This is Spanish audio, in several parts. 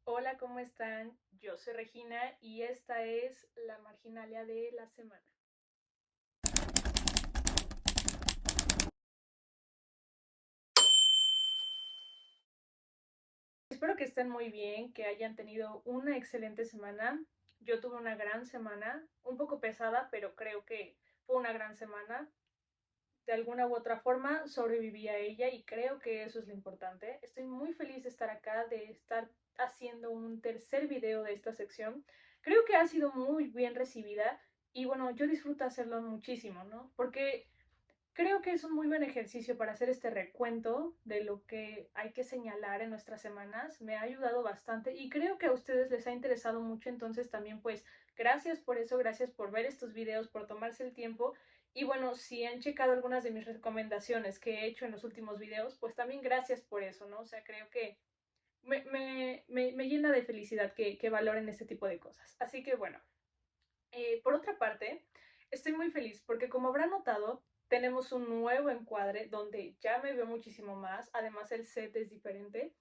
Hola, ¿cómo están? Yo soy Regina y esta es la marginalia de la semana. Espero que estén muy bien, que hayan tenido una excelente semana. Yo tuve una gran semana, un poco pesada, pero creo que fue una gran semana. De alguna u otra forma sobreviví a ella y creo que eso es lo importante. Estoy muy feliz de estar acá, de estar haciendo un tercer video de esta sección. Creo que ha sido muy bien recibida y bueno, yo disfruto hacerlo muchísimo, ¿no? Porque creo que es un muy buen ejercicio para hacer este recuento de lo que hay que señalar en nuestras semanas. Me ha ayudado bastante y creo que a ustedes les ha interesado mucho, entonces también pues gracias por eso, gracias por ver estos videos, por tomarse el tiempo. Y bueno, si han checado algunas de mis recomendaciones que he hecho en los últimos videos, pues también gracias por eso, ¿no? O sea, creo que me llena de felicidad que valoren este tipo de cosas. Así que bueno, por otra parte, estoy muy feliz porque como habrán notado, tenemos un nuevo encuadre donde ya me veo muchísimo más, además el set es diferente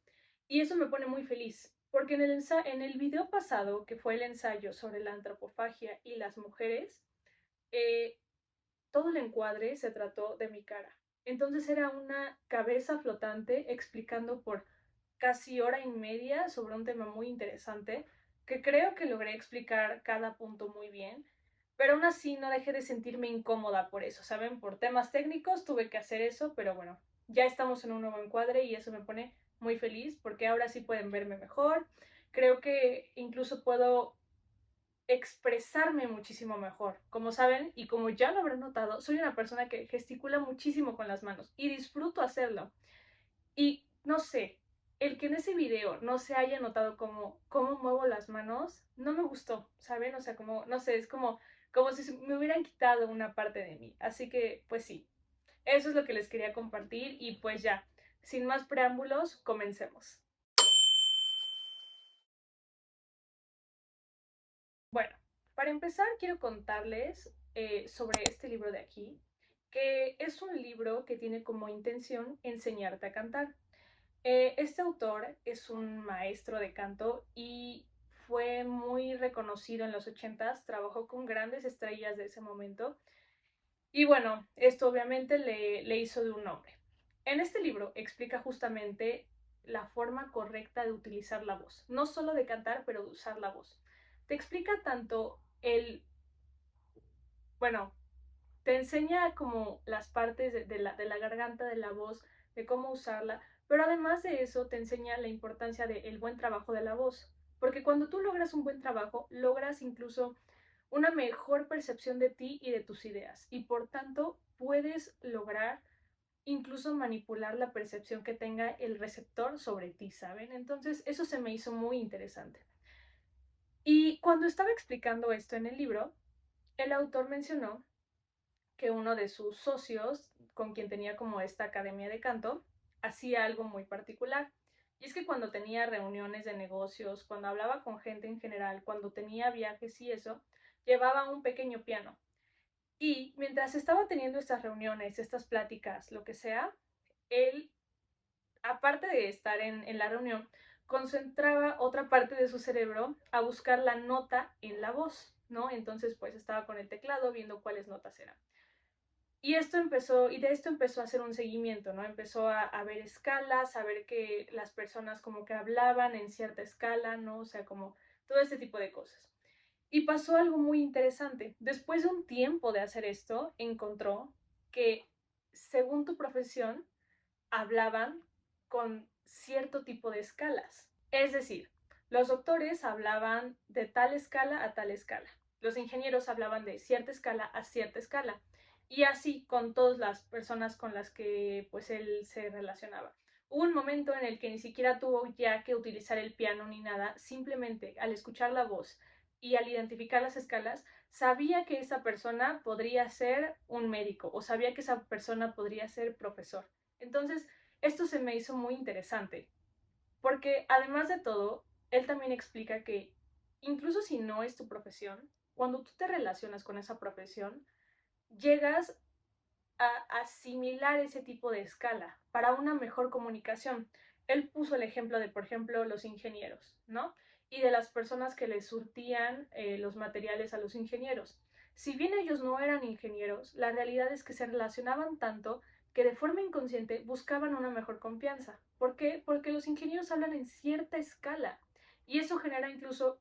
y eso me pone muy feliz porque en el video pasado, que fue el ensayo sobre la antropofagia y las mujeres, eh, todo el encuadre se trató de mi cara. Entonces era una cabeza flotante explicando por casi hora y media sobre un tema muy interesante que creo que logré explicar cada punto muy bien, pero aún así no dejé de sentirme incómoda por eso, ¿saben? Por temas técnicos tuve que hacer eso, pero bueno, ya estamos en un nuevo encuadre y eso me pone muy feliz porque ahora sí pueden verme mejor. Creo que incluso puedo expresarme muchísimo mejor. Como saben, y como ya lo habrán notado, soy una persona que gesticula muchísimo con las manos y disfruto hacerlo. Y no sé, el que en ese video no se haya notado cómo muevo las manos, no me gustó, ¿saben? O sea, como, no sé, es como si me hubieran quitado una parte de mí. Así que, pues sí, eso es lo que les quería compartir y pues ya, sin más preámbulos, comencemos. Bueno, para empezar quiero contarles sobre este libro de aquí, que es un libro que tiene como intención enseñarte a cantar. Este autor es un maestro de canto y fue muy reconocido en los ochentas, trabajó con grandes estrellas de ese momento y bueno, esto obviamente le hizo de un nombre. En este libro explica justamente la forma correcta de utilizar la voz, no solo de cantar, pero de usar la voz. Te explica tanto bueno, te enseña como las partes de la garganta, de la voz, de cómo usarla, pero además de eso te enseña la importancia del buen trabajo de la voz, porque cuando tú logras un buen trabajo, logras incluso una mejor percepción de ti y de tus ideas, y por tanto puedes lograr incluso manipular la percepción que tenga el receptor sobre ti, ¿saben? Entonces eso se me hizo muy interesante. Y cuando estaba explicando esto en el libro, el autor mencionó que uno de sus socios, con quien tenía como esta academia de canto, hacía algo muy particular. Y es que cuando tenía reuniones de negocios, cuando hablaba con gente en general, cuando tenía viajes y eso, llevaba un pequeño piano. Y mientras estaba teniendo estas reuniones, estas pláticas, lo que sea, él, aparte de estar en la reunión, concentraba otra parte de su cerebro a buscar la nota en la voz, ¿no? Entonces, pues estaba con el teclado viendo cuáles notas eran. Y de esto empezó a hacer un seguimiento, ¿no? Empezó a ver escalas, a ver que las personas como que hablaban en cierta escala, ¿no? O sea, como todo este tipo de cosas. Y pasó algo muy interesante. Después de un tiempo de hacer esto, encontró que, según tu profesión, hablaban con cierto tipo de escalas. Es decir, los doctores hablaban de tal escala a tal escala. Los ingenieros hablaban de cierta escala a cierta escala. Y así con todas las personas con las que pues él se relacionaba. Hubo un momento en el que ni siquiera tuvo ya que utilizar el piano ni nada, simplemente al escuchar la voz y al identificar las escalas, sabía que esa persona podría ser un médico o sabía que esa persona podría ser profesor. Entonces, esto se me hizo muy interesante, porque además de todo, él también explica que incluso si no es tu profesión, cuando tú te relacionas con esa profesión, llegas a asimilar ese tipo de escala para una mejor comunicación. él puso el ejemplo de, por ejemplo, los ingenieros, ¿no? Y de las personas que les surtían los materiales a los ingenieros. Si bien ellos no eran ingenieros, la realidad es que se relacionaban tanto que de forma inconsciente buscaban una mejor confianza. ¿Por qué? Porque los ingenieros hablan en cierta escala y eso genera incluso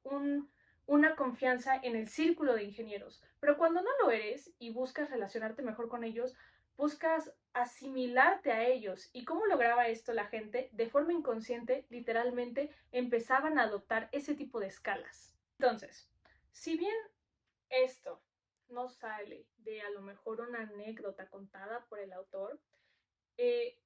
una confianza en el círculo de ingenieros. Pero cuando no lo eres y buscas relacionarte mejor con ellos, buscas asimilarte a ellos. ¿Y cómo lograba esto la gente? De forma inconsciente, literalmente, empezaban a adoptar ese tipo de escalas. Entonces, si bien esto no sale de a lo mejor una anécdota contada por el autor, eh,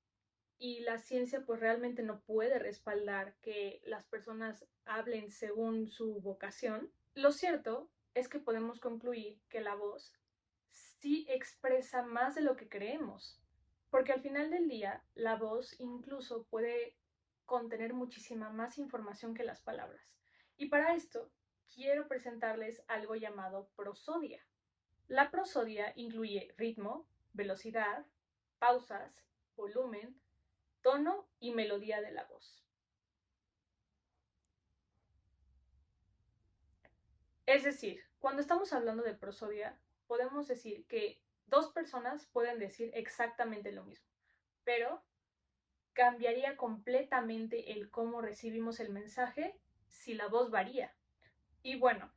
y la ciencia pues realmente no puede respaldar que las personas hablen según su vocación, lo cierto es que podemos concluir que la voz sí expresa más de lo que creemos, porque al final del día la voz incluso puede contener muchísima más información que las palabras. Y para esto quiero presentarles algo llamado prosodia. La prosodia incluye ritmo, velocidad, pausas, volumen, tono y melodía de la voz. Es decir, cuando estamos hablando de prosodia, podemos decir que dos personas pueden decir exactamente lo mismo, pero cambiaría completamente el cómo recibimos el mensaje si la voz varía. Y bueno,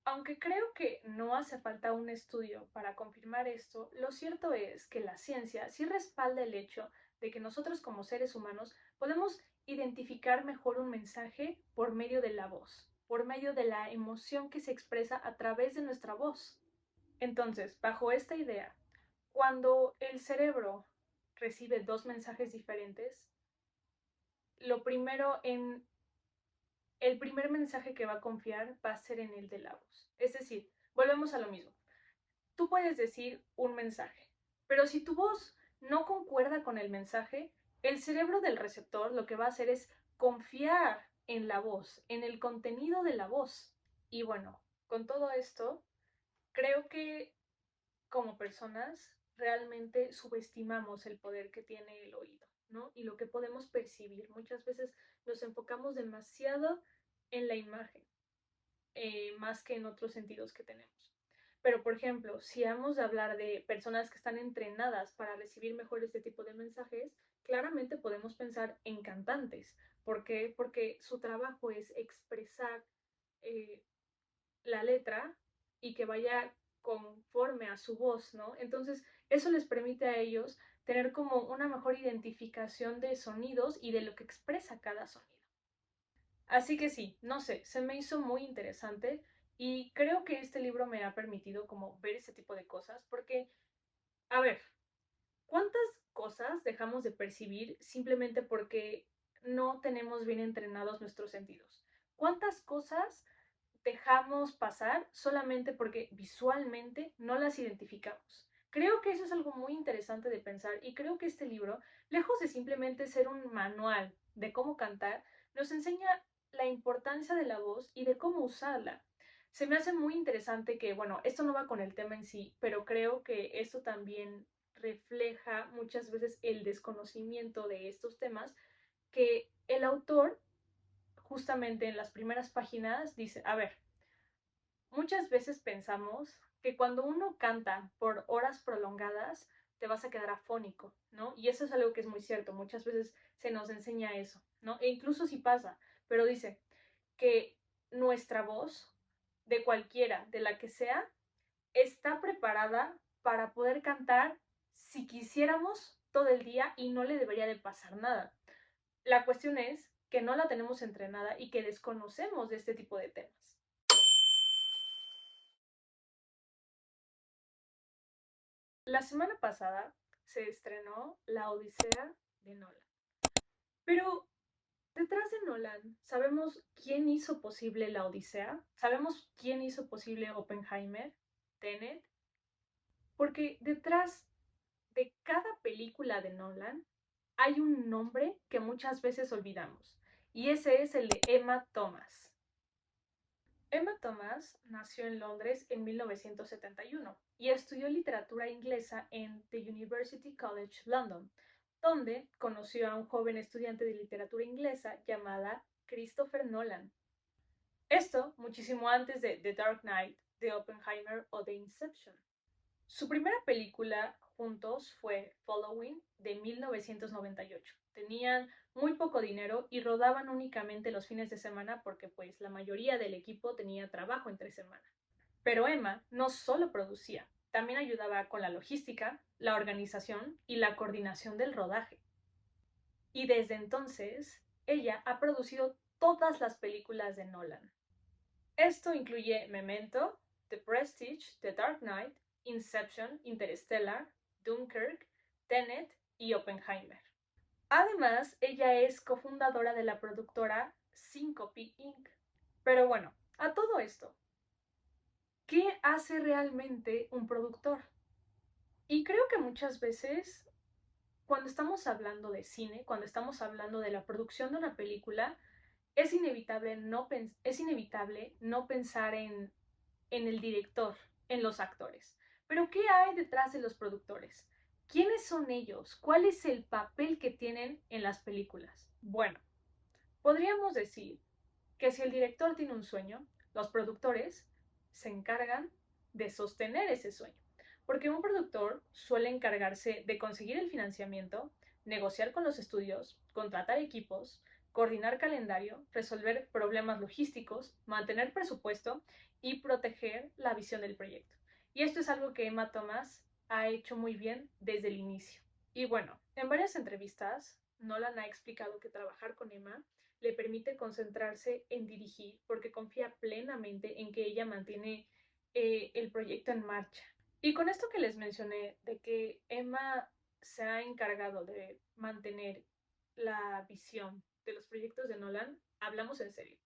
aunque creo que no hace falta un estudio para confirmar esto, lo cierto es que la ciencia sí respalda el hecho de que nosotros como seres humanos podemos identificar mejor un mensaje por medio de la voz, por medio de la emoción que se expresa a través de nuestra voz. Entonces, bajo esta idea, cuando el cerebro recibe dos mensajes diferentes, lo primero en el primer mensaje que va a confiar va a ser en el de la voz. Es decir, volvemos a lo mismo. Tú puedes decir un mensaje, pero si tu voz no concuerda con el mensaje, el cerebro del receptor lo que va a hacer es confiar en la voz, en el contenido de la voz. Y bueno, con todo esto, creo que como personas realmente subestimamos el poder que tiene el oído, ¿no? Y lo que podemos percibir. Muchas veces nos enfocamos demasiado en la imagen, más que en otros sentidos que tenemos. Pero, por ejemplo, si hemos de hablar de personas que están entrenadas para recibir mejor este tipo de mensajes, claramente podemos pensar en cantantes. ¿Por qué? Porque su trabajo es expresar eh, la letra y que vaya conforme a su voz, ¿no? Entonces, eso les permite a ellos tener como una mejor identificación de sonidos y de lo que expresa cada sonido. Así que sí, no sé, se me hizo muy interesante y creo que este libro me ha permitido como ver ese tipo de cosas porque, a ver, ¿cuántas cosas dejamos de percibir simplemente porque no tenemos bien entrenados nuestros sentidos? ¿Cuántas cosas dejamos pasar solamente porque visualmente no las identificamos? Creo que eso es algo muy interesante de pensar y creo que este libro, lejos de simplemente ser un manual de cómo cantar, nos enseña la importancia de la voz y de cómo usarla. Se me hace muy interesante que, bueno, esto no va con el tema en sí, pero creo que esto también refleja muchas veces el desconocimiento de estos temas, que el autor justamente en las primeras páginas dice, a ver, muchas veces pensamos que cuando uno canta por horas prolongadas, te vas a quedar afónico, ¿no? Y eso es algo que es muy cierto, muchas veces se nos enseña eso, ¿no? E incluso si pasa, pero dice que nuestra voz, de cualquiera, de la que sea, está preparada para poder cantar si quisiéramos todo el día y no le debería de pasar nada. La cuestión es que no la tenemos entrenada y que desconocemos de este tipo de temas. La semana pasada se estrenó La Odisea de Nolan. Pero detrás de Nolan, ¿sabemos quién hizo posible La Odisea? ¿Sabemos quién hizo posible Oppenheimer, Tenet? Porque detrás de cada película de Nolan hay un nombre que muchas veces olvidamos, y ese es el de Emma Thomas. Emma Thomas nació en Londres en 1971 y estudió literatura inglesa en The University College London. donde conoció a un joven estudiante de literatura inglesa llamada Christopher Nolan. Esto muchísimo antes de The Dark Knight, de Oppenheimer o de Inception. Su primera película juntos fue Following de 1998. Tenían muy poco dinero y rodaban únicamente los fines de semana porque pues la mayoría del equipo tenía trabajo entre semana. Pero Emma no solo producía, también ayudaba con la logística, la organización y la coordinación del rodaje. Y desde entonces, ella ha producido todas las películas de Nolan. Esto incluye Memento, The Prestige, The Dark Knight, Inception, Interstellar, Dunkirk, Tenet y Oppenheimer. Además, ella es cofundadora de la productora Syncope Inc. Pero bueno, a todo esto, ¿qué hace realmente un productor? Y creo que muchas veces, cuando estamos hablando de cine, cuando estamos hablando de la producción de una película, es inevitable no pensar en el director, en los actores. Pero ¿qué hay detrás de los productores? ¿Quiénes son ellos? ¿Cuál es el papel que tienen en las películas? Bueno, podríamos decir que si el director tiene un sueño, los productores se encargan de sostener ese sueño. Porque un productor suele encargarse de conseguir el financiamiento, negociar con los estudios, contratar equipos, coordinar calendario, resolver problemas logísticos, mantener presupuesto y proteger la visión del proyecto. Y esto es algo que Emma Thomas ha hecho muy bien desde el inicio. Y bueno, en varias entrevistas, Nolan ha explicado que trabajar con Emma le permite concentrarse en dirigir porque confía plenamente en que ella mantiene el proyecto en marcha. Y con esto que les mencioné, de que Emma se ha encargado de mantener la visión de los proyectos de Nolan, hablamos en serio.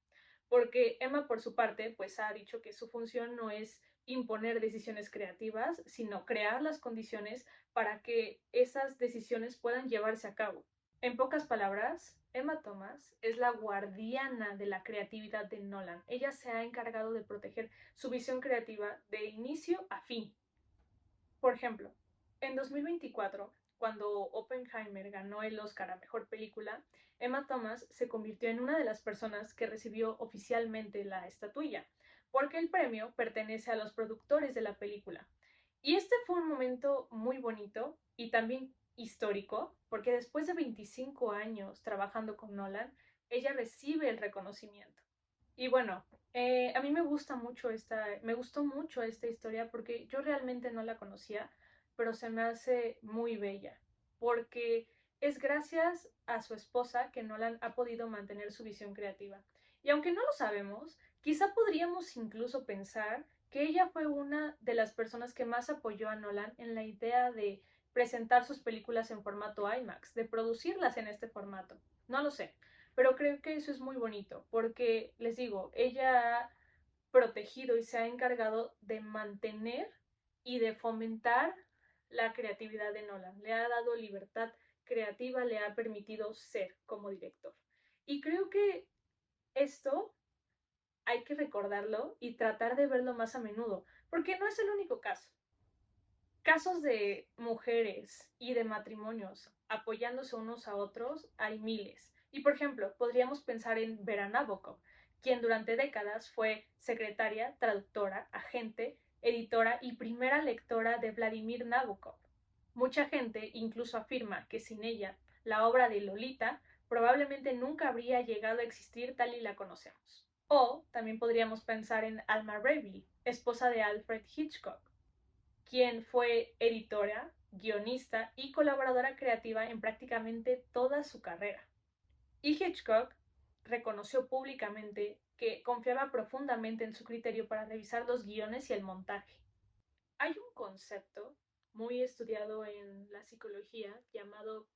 Porque Emma, por su parte, pues ha dicho que su función no es imponer decisiones creativas, sino crear las condiciones para que esas decisiones puedan llevarse a cabo. En pocas palabras, Emma Thomas es la guardiana de la creatividad de Nolan. Ella se ha encargado de proteger su visión creativa de inicio a fin. Por ejemplo, en 2024, cuando Oppenheimer ganó el Oscar a Mejor Película, Emma Thomas se convirtió en una de las personas que recibió oficialmente la estatuilla, porque el premio pertenece a los productores de la película. Y este fue un momento muy bonito y también histórico, porque después de 25 años trabajando con Nolan, ella recibe el reconocimiento. Y bueno, a mí me gustó mucho esta historia porque yo realmente no la conocía, pero se me hace muy bella, porque es gracias a su esposa que Nolan ha podido mantener su visión creativa. Y aunque no lo sabemos, quizá podríamos incluso pensar que ella fue una de las personas que más apoyó a Nolan en la idea de presentar sus películas en formato IMAX, de producirlas en este formato. No lo sé, pero creo que eso es muy bonito, porque les digo, ella ha protegido y se ha encargado de mantener y de fomentar la creatividad de Nolan. Le ha dado libertad creativa, le ha permitido ser como director. Y creo que esto hay que recordarlo y tratar de verlo más a menudo, porque no es el único caso. Casos de mujeres y de matrimonios apoyándose unos a otros hay miles. Y por ejemplo, podríamos pensar en Vera Nabokov, quien durante décadas fue secretaria, traductora, agente, editora y primera lectora de Vladimir Nabokov. Mucha gente incluso afirma que sin ella, la obra de Lolita probablemente nunca habría llegado a existir tal y la conocemos. O también podríamos pensar en Alma Reilly, esposa de Alfred Hitchcock, quien fue editora, guionista y colaboradora creativa en prácticamente toda su carrera. Y Hitchcock reconoció públicamente que confiaba profundamente en su criterio para revisar los guiones y el montaje. Hay un concepto muy estudiado en la psicología llamado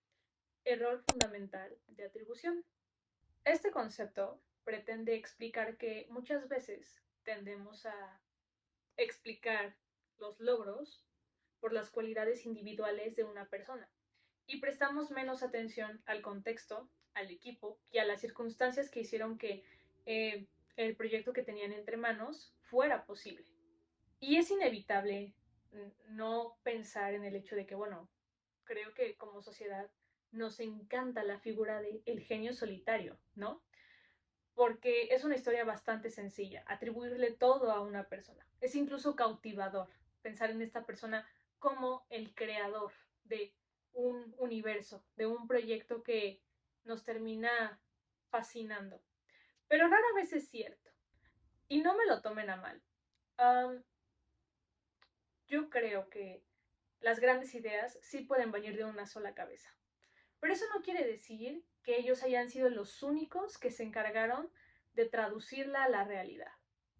error fundamental de atribución. Este concepto pretende explicar que muchas veces tendemos a explicar los logros por las cualidades individuales de una persona y prestamos menos atención al contexto, al equipo y a las circunstancias que hicieron que el proyecto que tenían entre manos fuera posible. Y es inevitable no pensar en el hecho de que, bueno, creo que como sociedad nos encanta la figura de el genio solitario, ¿no? Porque es una historia bastante sencilla, atribuirle todo a una persona. Es incluso cautivador pensar en esta persona como el creador de un universo, de un proyecto que nos termina fascinando. Pero rara vez es cierto. Y no me lo tomen a mal. Um, yo creo que las grandes ideas sí pueden venir de una sola cabeza. Pero eso no quiere decir que ellos hayan sido los únicos que se encargaron de traducirla a la realidad.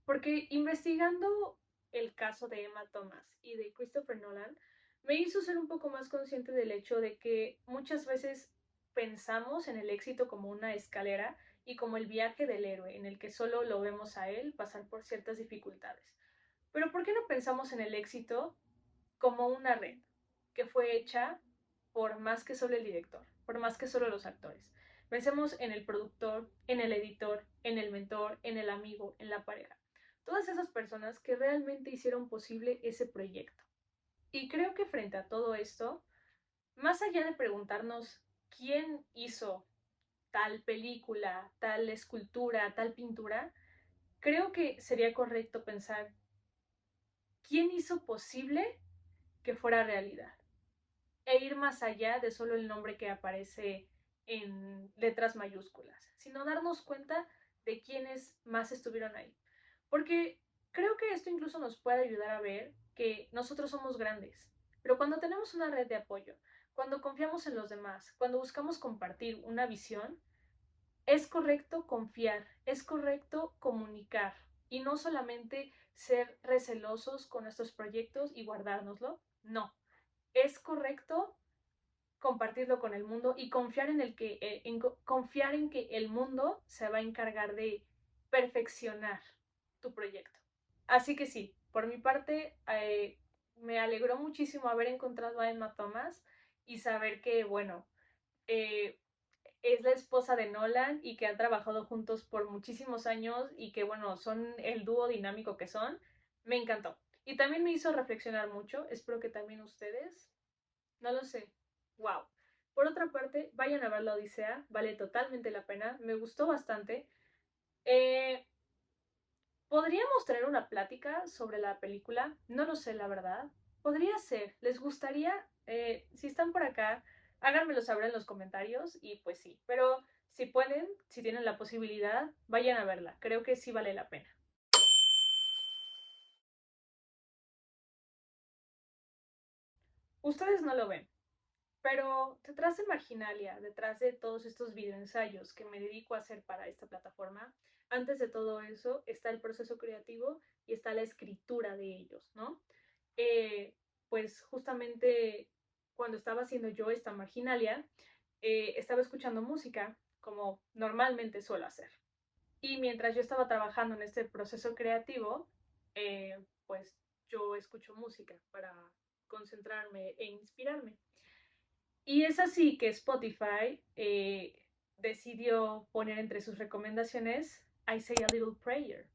Porque investigando el caso de Emma Thomas y de Christopher Nolan, me hizo ser un poco más consciente del hecho de que muchas veces pensamos en el éxito como una escalera y como el viaje del héroe, en el que solo lo vemos a él pasar por ciertas dificultades. Pero ¿por qué no pensamos en el éxito como una red que fue hecha por más que solo el director, por más que solo los actores? Pensemos en el productor, en el editor, en el mentor, en el amigo, en la pareja. Todas esas personas que realmente hicieron posible ese proyecto. Y creo que frente a todo esto, más allá de preguntarnos quién hizo tal película, tal escultura, tal pintura, creo que sería correcto pensar quién hizo posible que fuera realidad e ir más allá de solo el nombre que aparece en letras mayúsculas, sino darnos cuenta de quiénes más estuvieron ahí. Porque creo que esto incluso nos puede ayudar a ver que nosotros somos grandes, pero cuando tenemos una red de apoyo, cuando confiamos en los demás, cuando buscamos compartir una visión, es correcto confiar, es correcto comunicar y no solamente ser recelosos con nuestros proyectos y guardárnoslo, no, es correcto compartirlo con el mundo y confiar confiar en que el mundo se va a encargar de perfeccionar tu proyecto. Así que sí, por mi parte, me alegró muchísimo haber encontrado a Emma Thomas y saber que, bueno, eh, es la esposa de Nolan y que han trabajado juntos por muchísimos años y que, bueno, son el dúo dinámico que son. Me encantó. Y también me hizo reflexionar mucho. Espero que también ustedes. No lo sé. Wow. Por otra parte, vayan a ver La Odisea. Vale totalmente la pena. Me gustó bastante. Eh, ¿Podríamos tener una plática sobre la película? No lo sé, la verdad. Podría ser. ¿Les gustaría? Si están por acá, háganmelo saber en los comentarios y pues sí. Pero si pueden, si tienen la posibilidad, vayan a verla. Creo que sí vale la pena. Ustedes no lo ven, pero detrás de Marginalia, detrás de todos estos videoensayos que me dedico a hacer para esta plataforma, antes de todo eso está el proceso creativo y está la escritura de ellos, ¿no? Eh, pues justamente cuando estaba haciendo yo esta Marginalia, estaba escuchando música como normalmente suelo hacer. Y mientras yo estaba trabajando en este proceso creativo, pues yo escucho música para concentrarme e inspirarme. Y es así que Spotify decidió poner entre sus recomendaciones I Say a Little Prayer.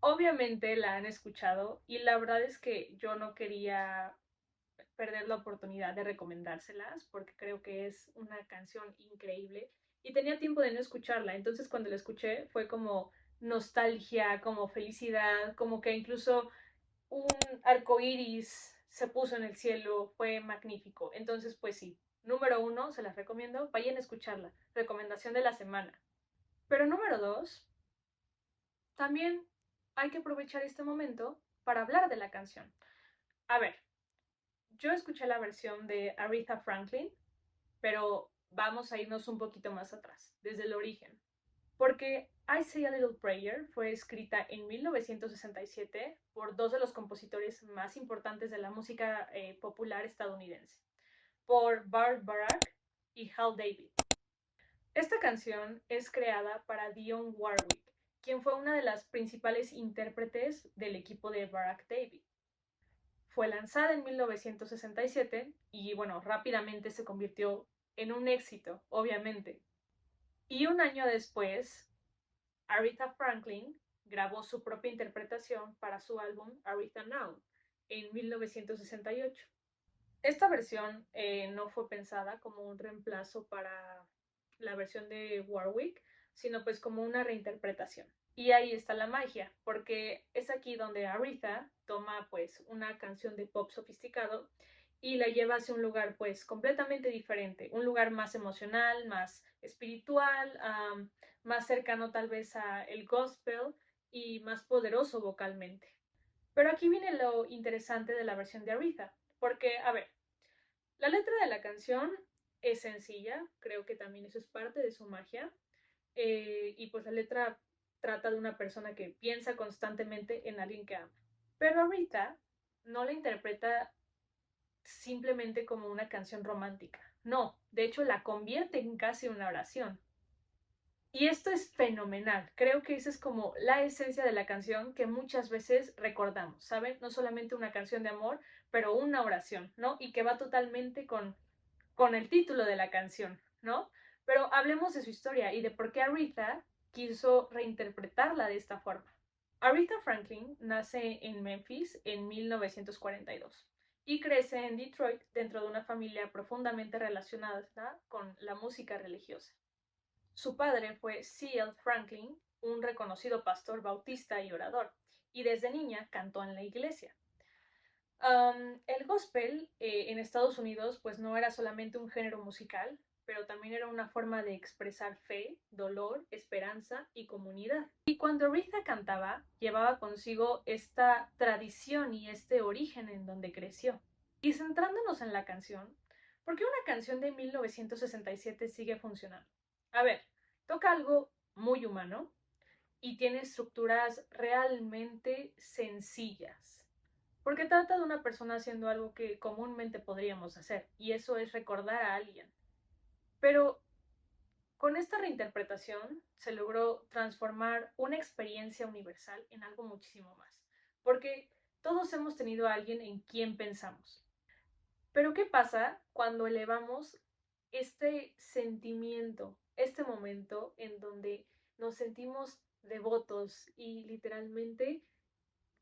Obviamente la han escuchado y la verdad es que yo no quería perder la oportunidad de recomendárselas porque creo que es una canción increíble y tenía tiempo de no escucharla, entonces cuando la escuché fue como nostalgia, como felicidad, como que incluso un arco iris se puso en el cielo, fue magnífico. Entonces, pues sí, número uno, se las recomiendo, vayan a escucharla, recomendación de la semana. Pero número dos, también hay que aprovechar este momento para hablar de la canción. A ver, yo escuché la versión de Aretha Franklin, pero vamos a irnos un poquito más atrás, desde el origen. Porque I Say a Little Prayer fue escrita en 1967 por dos de los compositores más importantes de la música popular estadounidense, por Burt Bacharach y Hal David. Esta canción es creada para Dionne Warwick, quien fue una de las principales intérpretes del equipo de Barack David. Fue lanzada en 1967 y bueno, rápidamente se convirtió en un éxito, obviamente. Y un año después, Aretha Franklin grabó su propia interpretación para su álbum Aretha Now en 1968. Esta versión no fue pensada como un reemplazo para la versión de Warwick, sino pues como una reinterpretación. Y ahí está la magia, porque es aquí donde Aretha toma pues una canción de pop sofisticado y la lleva hacia un lugar pues completamente diferente, un lugar más emocional, más espiritual, más cercano tal vez a el gospel y más poderoso vocalmente. Pero aquí viene lo interesante de la versión de Aretha, porque, a ver, la letra de la canción es sencilla, creo que también eso es parte de su magia, y pues la letra trata de una persona que piensa constantemente en alguien que ama. Pero Rita no la interpreta simplemente como una canción romántica, no, de hecho la convierte en casi una oración. Y esto es fenomenal. Creo que esa es como la esencia de la canción que muchas veces recordamos, ¿saben? No solamente una canción de amor, pero una oración, ¿no? Y que va totalmente con el título de la canción, ¿no? Pero hablemos de su historia y de por qué Aretha quiso reinterpretarla de esta forma. Aretha Franklin nace en Memphis en 1942 y crece en Detroit dentro de una familia profundamente relacionada con la música religiosa. Su padre fue C.L. Franklin, un reconocido pastor bautista y orador, y desde niña cantó en la iglesia. El gospel en Estados Unidos pues no era solamente un género musical, pero también era una forma de expresar fe, dolor, esperanza y comunidad. Y cuando Aretha cantaba, llevaba consigo esta tradición y este origen en donde creció. Y centrándonos en la canción, ¿por qué una canción de 1967 sigue funcionando? A ver, toca algo muy humano y tiene estructuras realmente sencillas. Porque trata de una persona haciendo algo que comúnmente podríamos hacer, y eso es recordar a alguien. Pero con esta reinterpretación se logró transformar una experiencia universal en algo muchísimo más. Porque todos hemos tenido a alguien en quien pensamos. Pero ¿qué pasa cuando elevamos este sentimiento, este momento en donde nos sentimos devotos y literalmente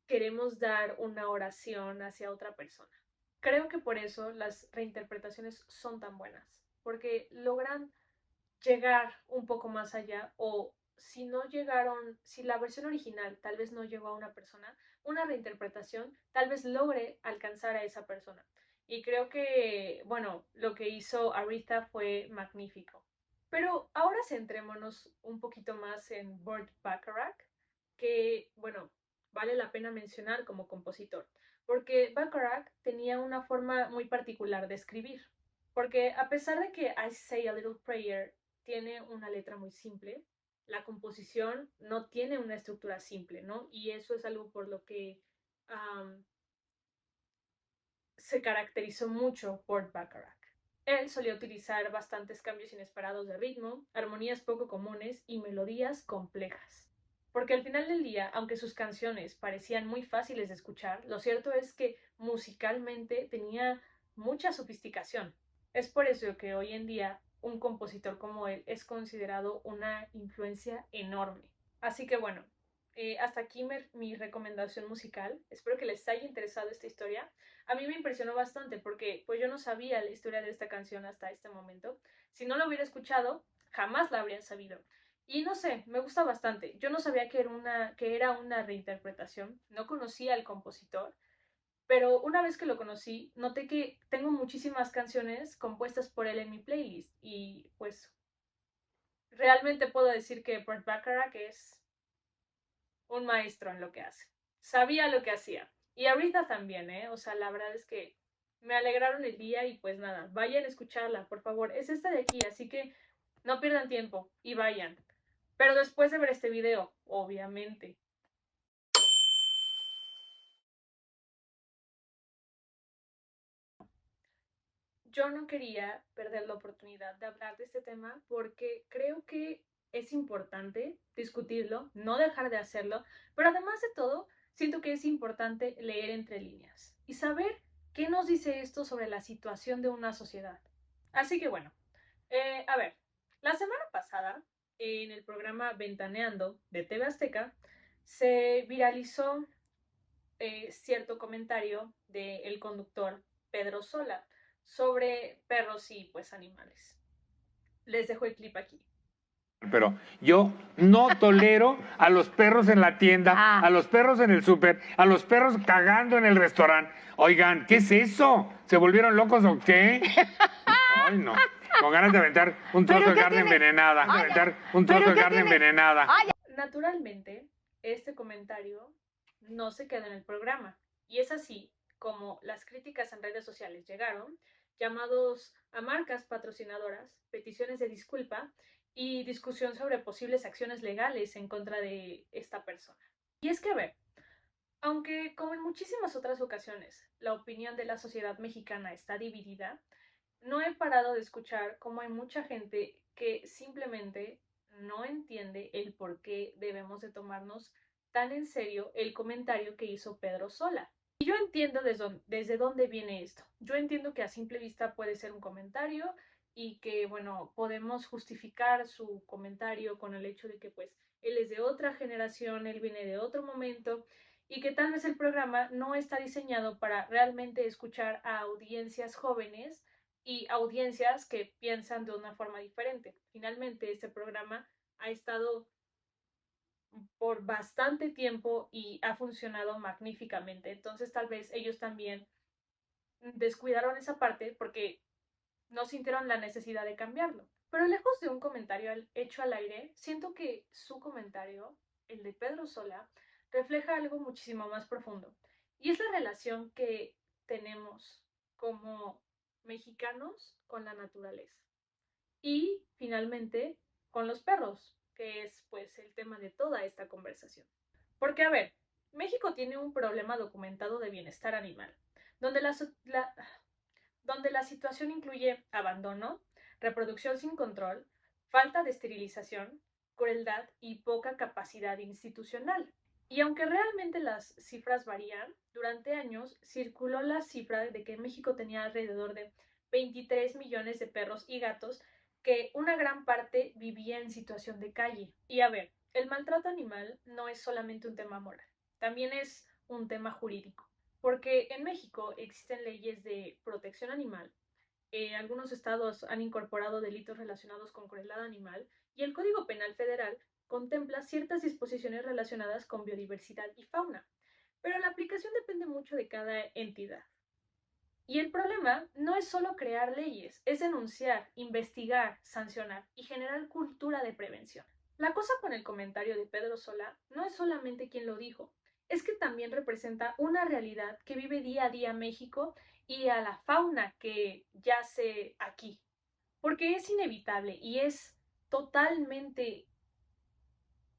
queremos dar una oración hacia otra persona? Creo que por eso las reinterpretaciones son tan buenas, porque logran llegar un poco más allá o si no llegaron, si la versión original tal vez no llegó a una persona, una reinterpretación tal vez logre alcanzar a esa persona. Y creo que, bueno, lo que hizo Aretha fue magnífico. Pero ahora centrémonos un poquito más en Burt Bacharach, que, bueno, vale la pena mencionar como compositor, porque Bacharach tenía una forma muy particular de escribir. Porque a pesar de que I Say a Little Prayer tiene una letra muy simple, la composición no tiene una estructura simple, ¿no? Y eso es algo por lo que um, se caracterizó mucho por Bacharach. Él solía utilizar bastantes cambios inesperados de ritmo, armonías poco comunes y melodías complejas. Porque al final del día, aunque sus canciones parecían muy fáciles de escuchar, lo cierto es que musicalmente tenía mucha sofisticación. Es por eso que hoy en día un compositor como él es considerado una influencia enorme. Así que bueno, hasta aquí mi recomendación musical. Espero que les haya interesado esta historia. A mí me impresionó bastante porque pues yo no sabía la historia de esta canción hasta este momento. Si no la hubiera escuchado, jamás la habría sabido. Y no sé, me gusta bastante. Yo no sabía que era una reinterpretación, no conocía al compositor, pero una vez que lo conocí, noté que tengo muchísimas canciones compuestas por él en mi playlist y pues realmente puedo decir que Burt Bacharach es un maestro en lo que hace. Sabía lo que hacía. Y ahorita también, ¿eh? O sea, la verdad es que me alegraron el día y pues nada, vayan a escucharla, por favor. Es esta de aquí, así que no pierdan tiempo y vayan. Pero después de ver este video, obviamente. Yo no quería perder la oportunidad de hablar de este tema porque creo que es importante discutirlo, no dejar de hacerlo, pero además de todo, siento que es importante leer entre líneas y saber qué nos dice esto sobre la situación de una sociedad. Así que bueno, a ver, la semana pasada en el programa Ventaneando de TV Azteca se viralizó cierto comentario del conductor Pedro Sola sobre perros y pues animales. Les dejo el clip aquí. Pero yo no tolero a los perros en la tienda, a los perros en el súper, a los perros cagando en el restaurante. Oigan, ¿qué es eso? ¿Se volvieron locos o qué? Ay, no. Con ganas de aventar un trozo de carne envenenada. De aventar un trozo de carne envenenada. Naturalmente, este comentario no se queda en el programa. Y es así como las críticas en redes sociales llegaron, llamados a marcas patrocinadoras, peticiones de disculpa y discusión sobre posibles acciones legales en contra de esta persona. Y es que, a ver, aunque como en muchísimas otras ocasiones la opinión de la sociedad mexicana está dividida, no he parado de escuchar cómo hay mucha gente que simplemente no entiende el por qué debemos de tomarnos tan en serio el comentario que hizo Pedro Sola. Y yo entiendo desde dónde viene esto. Yo entiendo que a simple vista puede ser un comentario y que, bueno, podemos justificar su comentario con el hecho de que, pues, él es de otra generación, él viene de otro momento y que tal vez el programa no está diseñado para realmente escuchar a audiencias jóvenes y audiencias que piensan de una forma diferente. Finalmente, este programa ha estado por bastante tiempo y ha funcionado magníficamente. Entonces, tal vez ellos también descuidaron esa parte porque no sintieron la necesidad de cambiarlo. Pero lejos de un comentario hecho al aire, siento que su comentario, el de Pedro Sola, refleja algo muchísimo más profundo. Y es la relación que tenemos como mexicanos con la naturaleza. Y finalmente, con los perros, que es pues el tema de toda esta conversación. Porque, a ver, México tiene un problema documentado de bienestar animal, donde donde la situación incluye abandono, reproducción sin control, falta de esterilización, crueldad y poca capacidad institucional. Y aunque realmente las cifras varían, durante años circuló la cifra de que México tenía alrededor de 23 millones de perros y gatos, que una gran parte vivía en situación de calle. Y a ver, el maltrato animal no es solamente un tema moral, también es un tema jurídico, porque en México existen leyes de protección animal, algunos estados han incorporado delitos relacionados con crueldad animal y el Código Penal Federal contempla ciertas disposiciones relacionadas con biodiversidad y fauna, pero la aplicación depende mucho de cada entidad. Y el problema no es solo crear leyes, es denunciar, investigar, sancionar y generar cultura de prevención. La cosa con el comentario de Pedro Sola no es solamente quien lo dijo, es que también representa una realidad que vive día a día México y a la fauna que yace aquí. Porque es inevitable y es totalmente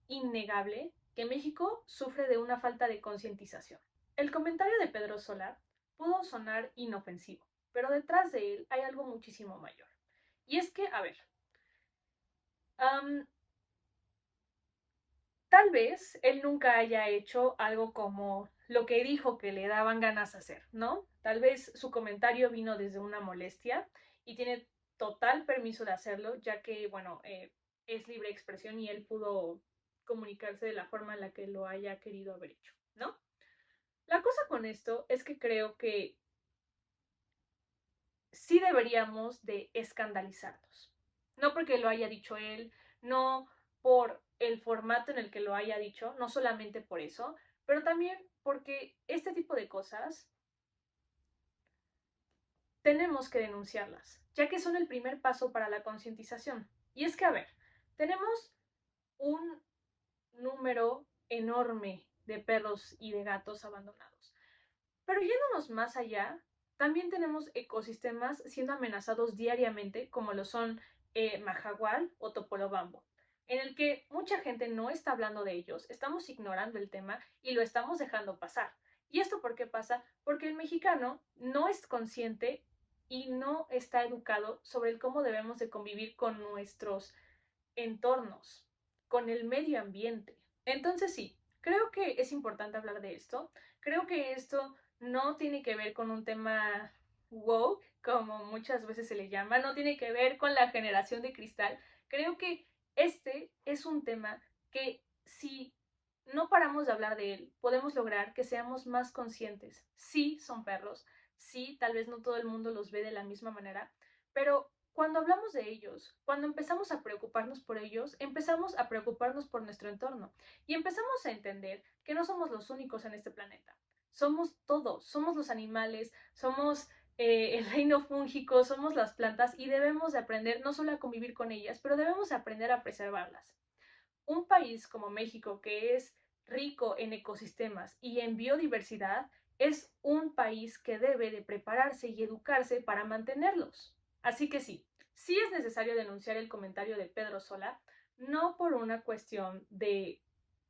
innegable que México sufre de una falta de concientización. El comentario de Pedro Sola pudo sonar inofensivo, pero detrás de él hay algo muchísimo mayor. Y es que, a ver, um, tal vez él nunca haya hecho algo como lo que dijo que le daban ganas de hacer, ¿no? Tal vez su comentario vino desde una molestia y tiene total permiso de hacerlo, ya que, bueno, es libre expresión y él pudo comunicarse de la forma en la que lo haya querido haber hecho, ¿no? La cosa con esto es que creo que sí deberíamos de escandalizarnos. No porque lo haya dicho él, no por el formato en el que lo haya dicho, no solamente por eso, pero también porque este tipo de cosas tenemos que denunciarlas, ya que son el primer paso para la concientización. Y es que, a ver, tenemos un número enorme de perros y de gatos abandonados. Pero yéndonos más allá, también tenemos ecosistemas siendo amenazados diariamente, como lo son Majagual o Topolobampo, en el que mucha gente no está hablando de ellos, estamos ignorando el tema y lo estamos dejando pasar. ¿Y esto por qué pasa? Porque el mexicano no es consciente y no está educado sobre el cómo debemos de convivir con nuestros entornos, con el medio ambiente. Entonces sí, creo que es importante hablar de esto. Creo que esto no tiene que ver con un tema woke, como muchas veces se le llama, no tiene que ver con la generación de cristal. Creo que este es un tema que si no paramos de hablar de él, podemos lograr que seamos más conscientes. Sí, son perros, sí, tal vez no todo el mundo los ve de la misma manera, pero cuando hablamos de ellos, cuando empezamos a preocuparnos por ellos, empezamos a preocuparnos por nuestro entorno y empezamos a entender que no somos los únicos en este planeta. Somos todos, somos los animales, somos el reino fúngico, somos las plantas y debemos de aprender no solo a convivir con ellas, pero debemos de aprender a preservarlas. Un país como México, que es rico en ecosistemas y en biodiversidad, es un país que debe de prepararse y educarse para mantenerlos. Así que sí, sí es necesario denunciar el comentario de Pedro Sola, no por una cuestión de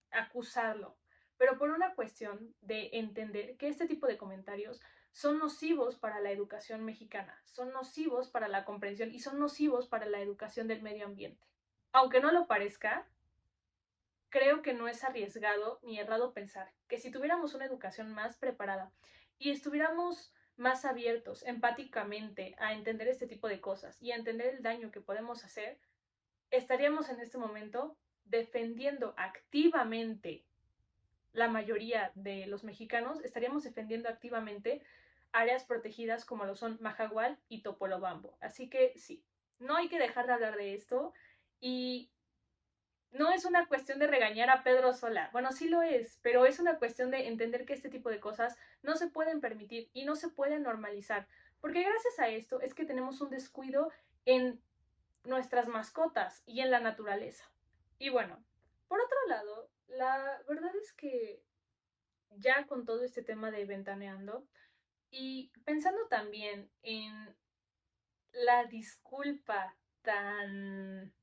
acusarlo, pero por una cuestión de entender que este tipo de comentarios son nocivos para la educación mexicana, son nocivos para la comprensión y son nocivos para la educación del medio ambiente. Aunque no lo parezca, creo que no es arriesgado ni errado pensar que si tuviéramos una educación más preparada y estuviéramos más abiertos empáticamente a entender este tipo de cosas y a entender el daño que podemos hacer, estaríamos en este momento defendiendo activamente, la mayoría de los mexicanos estaríamos defendiendo activamente áreas protegidas como lo son Majagual y Topolobampo. Así que sí, no hay que dejar de hablar de esto y no es una cuestión de regañar a Pedro Sola. Bueno, sí lo es, pero es una cuestión de entender que este tipo de cosas no se pueden permitir y no se pueden normalizar. Porque gracias a esto es que tenemos un descuido en nuestras mascotas y en la naturaleza. Y bueno, por otro lado, la verdad es que ya con todo este tema de ventaneando y pensando también en la disculpa tan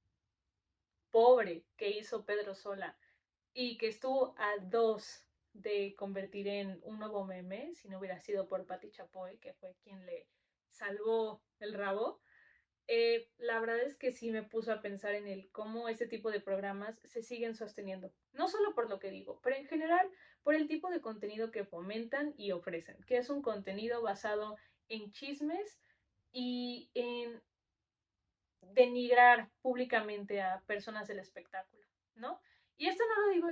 pobre que hizo Pedro Sola y que estuvo a dos de convertir en un nuevo meme, si no hubiera sido por Patti Chapoy, que fue quien le salvó el rabo. La verdad es que sí me puso a pensar en el cómo ese tipo de programas se siguen sosteniendo. No solo por lo que digo, pero en general por el tipo de contenido que fomentan y ofrecen, que es un contenido basado en chismes y en denigrar públicamente a personas del espectáculo, ¿no? Y esto no lo digo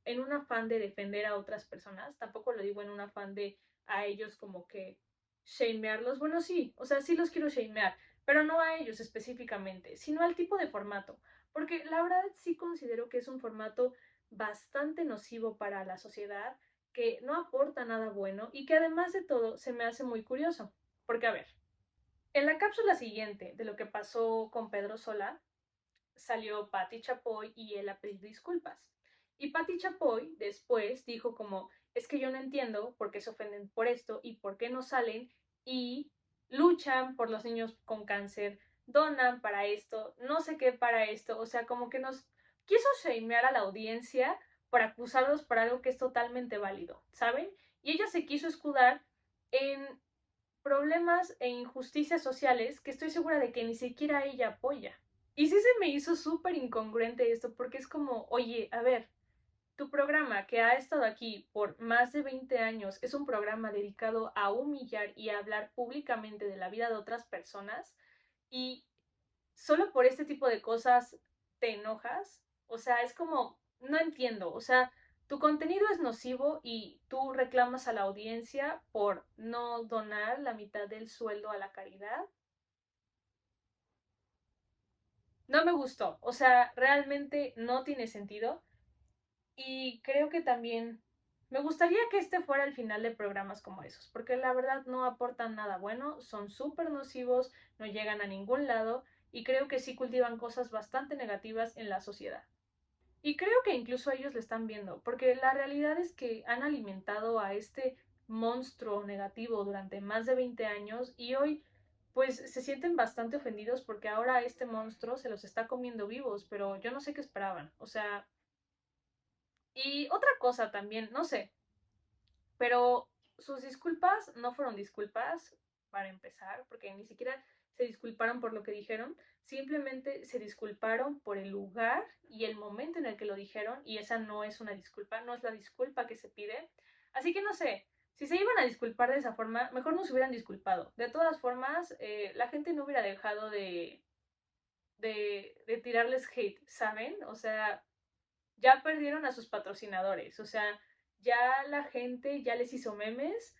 en un afán de defender a otras personas, tampoco lo digo en un afán de a ellos como que shamearlos. Bueno, sí, o sea, sí los quiero shamear, pero no a ellos específicamente, sino al tipo de formato, porque la verdad sí considero que es un formato bastante nocivo para la sociedad, que no aporta nada bueno y que además de todo se me hace muy curioso, porque a ver, en la cápsula siguiente de lo que pasó con Pedro Sola, salió Patti Chapoy y él a pedir disculpas. Y Patti Chapoy después dijo como, es que yo no entiendo por qué se ofenden por esto y por qué no salen y luchan por los niños con cáncer, donan para esto, no sé qué para esto, o sea, como que nos quiso shamear a la audiencia por acusarlos por algo que es totalmente válido, ¿saben? Y ella se quiso escudar en problemas e injusticias sociales que estoy segura de que ni siquiera ella apoya. Y sí se me hizo súper incongruente esto, porque es como, oye, a ver, tu programa que ha estado aquí por más de 20 años es un programa dedicado a humillar y a hablar públicamente de la vida de otras personas y solo por este tipo de cosas te enojas. O sea, es como, no entiendo, o sea, tu contenido es nocivo y tú reclamas a la audiencia por no donar la mitad del sueldo a la caridad. No me gustó, o sea, realmente no tiene sentido y creo que también me gustaría que este fuera el final de programas como esos, porque la verdad no aportan nada bueno, son súper nocivos, no llegan a ningún lado y creo que sí cultivan cosas bastante negativas en la sociedad. Y creo que incluso ellos lo están viendo, porque la realidad es que han alimentado a este monstruo negativo durante más de 20 años y hoy pues se sienten bastante ofendidos porque ahora este monstruo se los está comiendo vivos, pero yo no sé qué esperaban. O sea, y otra cosa también, no sé, pero sus disculpas no fueron disculpas, para empezar, porque ni siquiera se disculparon por lo que dijeron, simplemente se disculparon por el lugar y el momento en el que lo dijeron, y esa no es una disculpa, no es la disculpa que se pide. Así que no sé, si se iban a disculpar de esa forma, mejor no se hubieran disculpado. De todas formas, la gente no hubiera dejado de tirarles hate, ¿saben? O sea, ya perdieron a sus patrocinadores, o sea, ya la gente ya les hizo memes,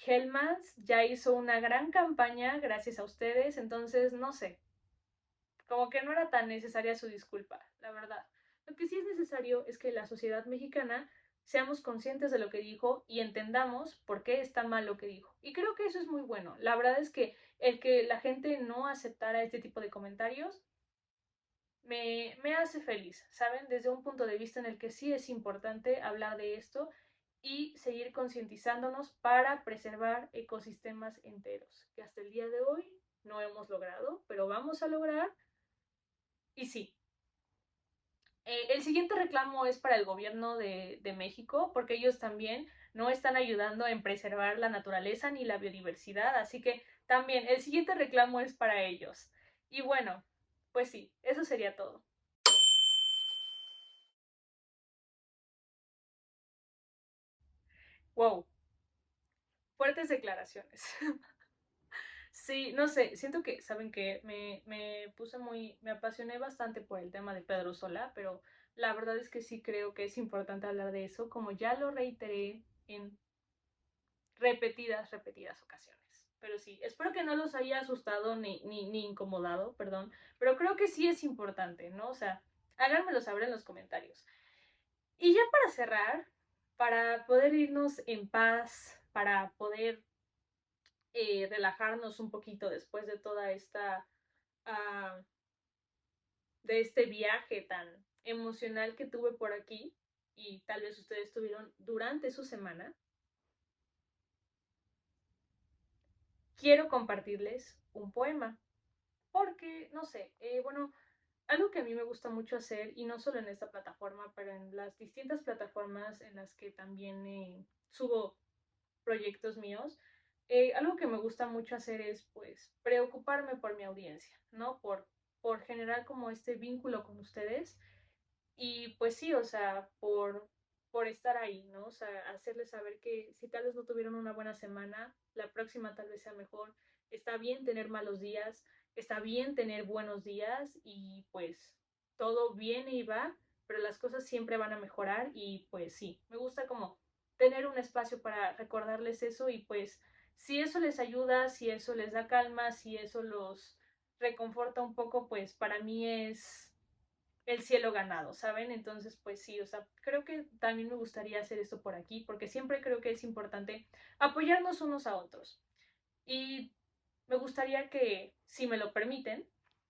Hellmans ya hizo una gran campaña gracias a ustedes, entonces no sé, como que no era tan necesaria su disculpa, la verdad. Lo que sí es necesario es que la sociedad mexicana seamos conscientes de lo que dijo y entendamos por qué está mal lo que dijo. Y creo que eso es muy bueno. La verdad es que el que la gente no aceptara este tipo de comentarios me hace feliz, ¿saben? Desde un punto de vista en el que sí es importante hablar de esto y seguir concientizándonos para preservar ecosistemas enteros, que hasta el día de hoy no hemos logrado, pero vamos a lograr. Y sí, el siguiente reclamo es para el gobierno de México, porque ellos también no están ayudando en preservar la naturaleza ni la biodiversidad, así que también el siguiente reclamo es para ellos. Y bueno, pues sí, eso sería todo. Wow, fuertes declaraciones. Sí, no sé, siento que, saben que me puse muy, me apasioné bastante por el tema de Pedro Sola, pero la verdad es que sí creo que es importante hablar de eso, como ya lo reiteré en repetidas ocasiones. Pero sí, espero que no los haya asustado ni incomodado, perdón, pero creo que sí es importante, ¿no? O sea, háganmelo saber en los comentarios. Y ya para cerrar, para poder irnos en paz, para poder relajarnos un poquito después de toda esta, uh, de este viaje tan emocional que tuve por aquí y tal vez ustedes tuvieron durante su semana, quiero compartirles un poema. Porque, no sé, bueno, algo que a mí me gusta mucho hacer, y no solo en esta plataforma, pero en las distintas plataformas en las que también subo proyectos míos, algo que me gusta mucho hacer es, pues, preocuparme por mi audiencia, ¿no? Por generar como este vínculo con ustedes y pues sí, o sea, por estar ahí, ¿no? O sea, hacerles saber que si tal vez no tuvieron una buena semana, la próxima tal vez sea mejor. Está bien tener malos días, está bien tener buenos días y pues todo viene y va, pero las cosas siempre van a mejorar y pues sí, me gusta como tener un espacio para recordarles eso y pues si eso les ayuda, si eso les da calma, si eso los reconforta un poco, pues para mí es el cielo ganado, ¿saben? Entonces, pues sí, o sea, creo que también me gustaría hacer esto por aquí, porque siempre creo que es importante apoyarnos unos a otros. Y me gustaría que, si me lo permiten,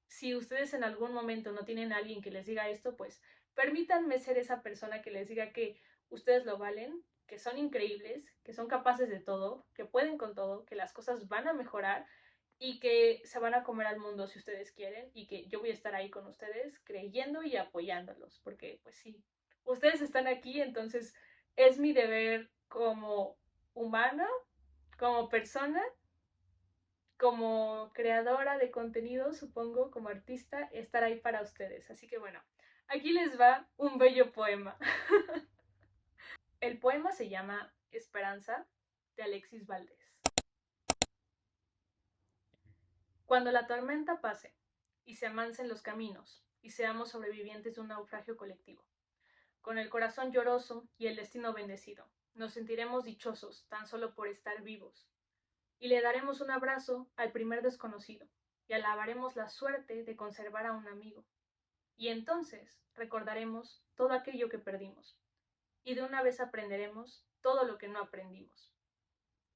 si ustedes en algún momento no tienen a alguien que les diga esto, pues permítanme ser esa persona que les diga que ustedes lo valen, que son increíbles, que son capaces de todo, que pueden con todo, que las cosas van a mejorar y que se van a comer al mundo si ustedes quieren y que yo voy a estar ahí con ustedes creyendo y apoyándolos, porque pues sí, ustedes están aquí, entonces es mi deber como humana, como persona, como creadora de contenido, supongo, como artista, estar ahí para ustedes. Así que bueno, aquí les va un bello poema. El poema se llama Esperanza, de Alexis Valdés. Cuando la tormenta pase y se amansen los caminos y seamos sobrevivientes de un naufragio colectivo, con el corazón lloroso y el destino bendecido, nos sentiremos dichosos tan solo por estar vivos y le daremos un abrazo al primer desconocido y alabaremos la suerte de conservar a un amigo. Y entonces recordaremos todo aquello que perdimos y de una vez aprenderemos todo lo que no aprendimos.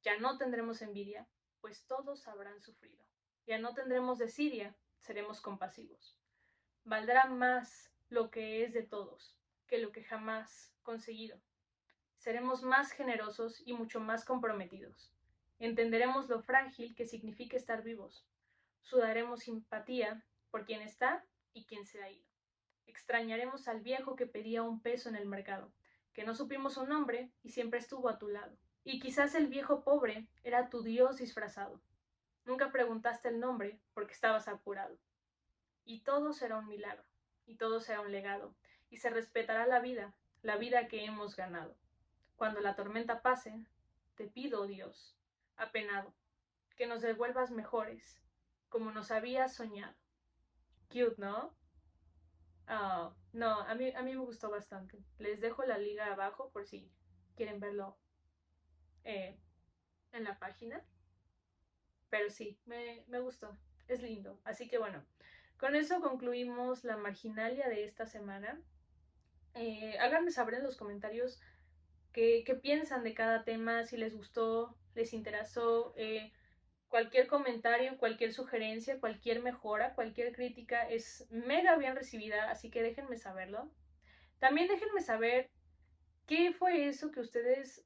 Ya no tendremos envidia, pues todos habrán sufrido. Ya no tendremos desidia, seremos compasivos. Valdrá más lo que es de todos que lo que jamás conseguido. Seremos más generosos y mucho más comprometidos. Entenderemos lo frágil que significa estar vivos. Sudaremos simpatía por quien está y quien se ha ido. Extrañaremos al viejo que pedía un peso en el mercado, que no supimos su nombre y siempre estuvo a tu lado. Y quizás el viejo pobre era tu Dios disfrazado. Nunca preguntaste el nombre porque estabas apurado. Y todo será un milagro, y todo será un legado, y se respetará la vida que hemos ganado. Cuando la tormenta pase, te pido, oh Dios, apenado, que nos devuelvas mejores, como nos habías soñado. Cute, ¿no? No, a mí me gustó bastante. Les dejo la liga abajo por si quieren verlo. Eh, en la página. Pero sí, me gustó, es lindo. Así que bueno, con eso concluimos la marginalia de esta semana. Háganme saber en los comentarios qué piensan de cada tema, si les gustó, les interesó. Cualquier comentario, cualquier sugerencia, cualquier mejora, cualquier crítica es mega bien recibida, así que déjenme saberlo. También déjenme saber qué fue eso que ustedes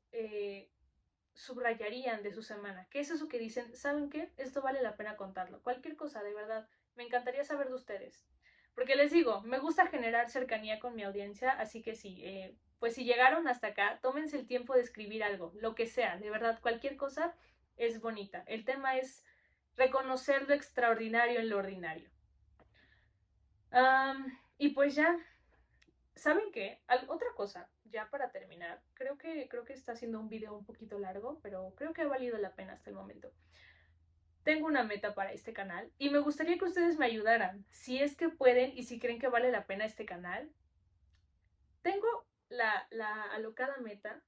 subrayarían de su semana. ¿Qué es eso que dicen? ¿Saben qué? Esto vale la pena contarlo. Cualquier cosa, de verdad. Me encantaría saber de ustedes. Porque les digo, me gusta generar cercanía con mi audiencia, así que sí, pues si llegaron hasta acá, tómense el tiempo de escribir algo, lo que sea, de verdad, cualquier cosa es bonita. El tema es reconocer lo extraordinario en lo ordinario. Y pues ya, ¿saben qué? Otra cosa, ya para terminar, creo que está siendo un video un poquito largo, pero creo que ha valido la pena hasta el momento. Tengo una meta para este canal y me gustaría que ustedes me ayudaran, si es que pueden y si creen que vale la pena este canal. Tengo la alocada meta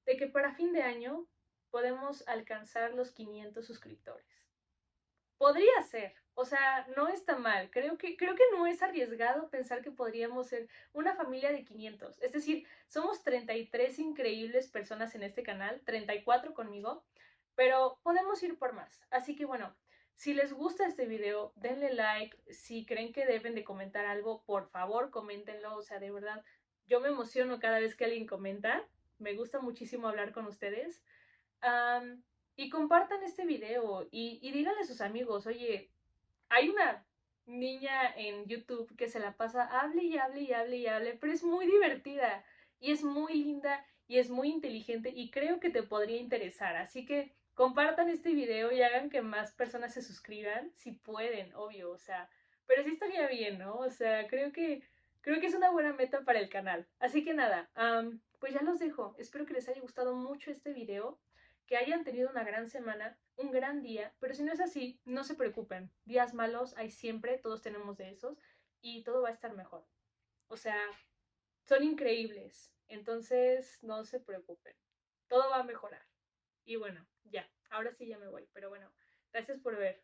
de que para fin de año podemos alcanzar los 500 suscriptores. Podría ser, o sea, no está mal. Creo que no es arriesgado pensar que podríamos ser una familia de 500. Es decir, somos 33 increíbles personas en este canal, 34 conmigo, pero podemos ir por más. Así que bueno, si les gusta este video, denle like. Si creen que deben de comentar algo, por favor, coméntenlo. O sea, de verdad, yo me emociono cada vez que alguien comenta. Me gusta muchísimo hablar con ustedes. Um, y compartan este video y díganle a sus amigos, oye, hay una niña en YouTube que se la pasa, hable y hable y hable y hable, pero es muy divertida y es muy linda y es muy inteligente y creo que te podría interesar. Así que compartan este video y hagan que más personas se suscriban, si pueden, obvio, o sea, pero sí estaría bien, ¿no? O sea, creo que es una buena meta para el canal. Así que nada, pues ya los dejo. Espero que les haya gustado mucho este video, que hayan tenido una gran semana, un gran día, pero si no es así, no se preocupen. Días malos hay siempre, todos tenemos de esos, y todo va a estar mejor. O sea, son increíbles, entonces no se preocupen. Todo va a mejorar. Y bueno, ya, ahora sí ya me voy, pero bueno, gracias por ver.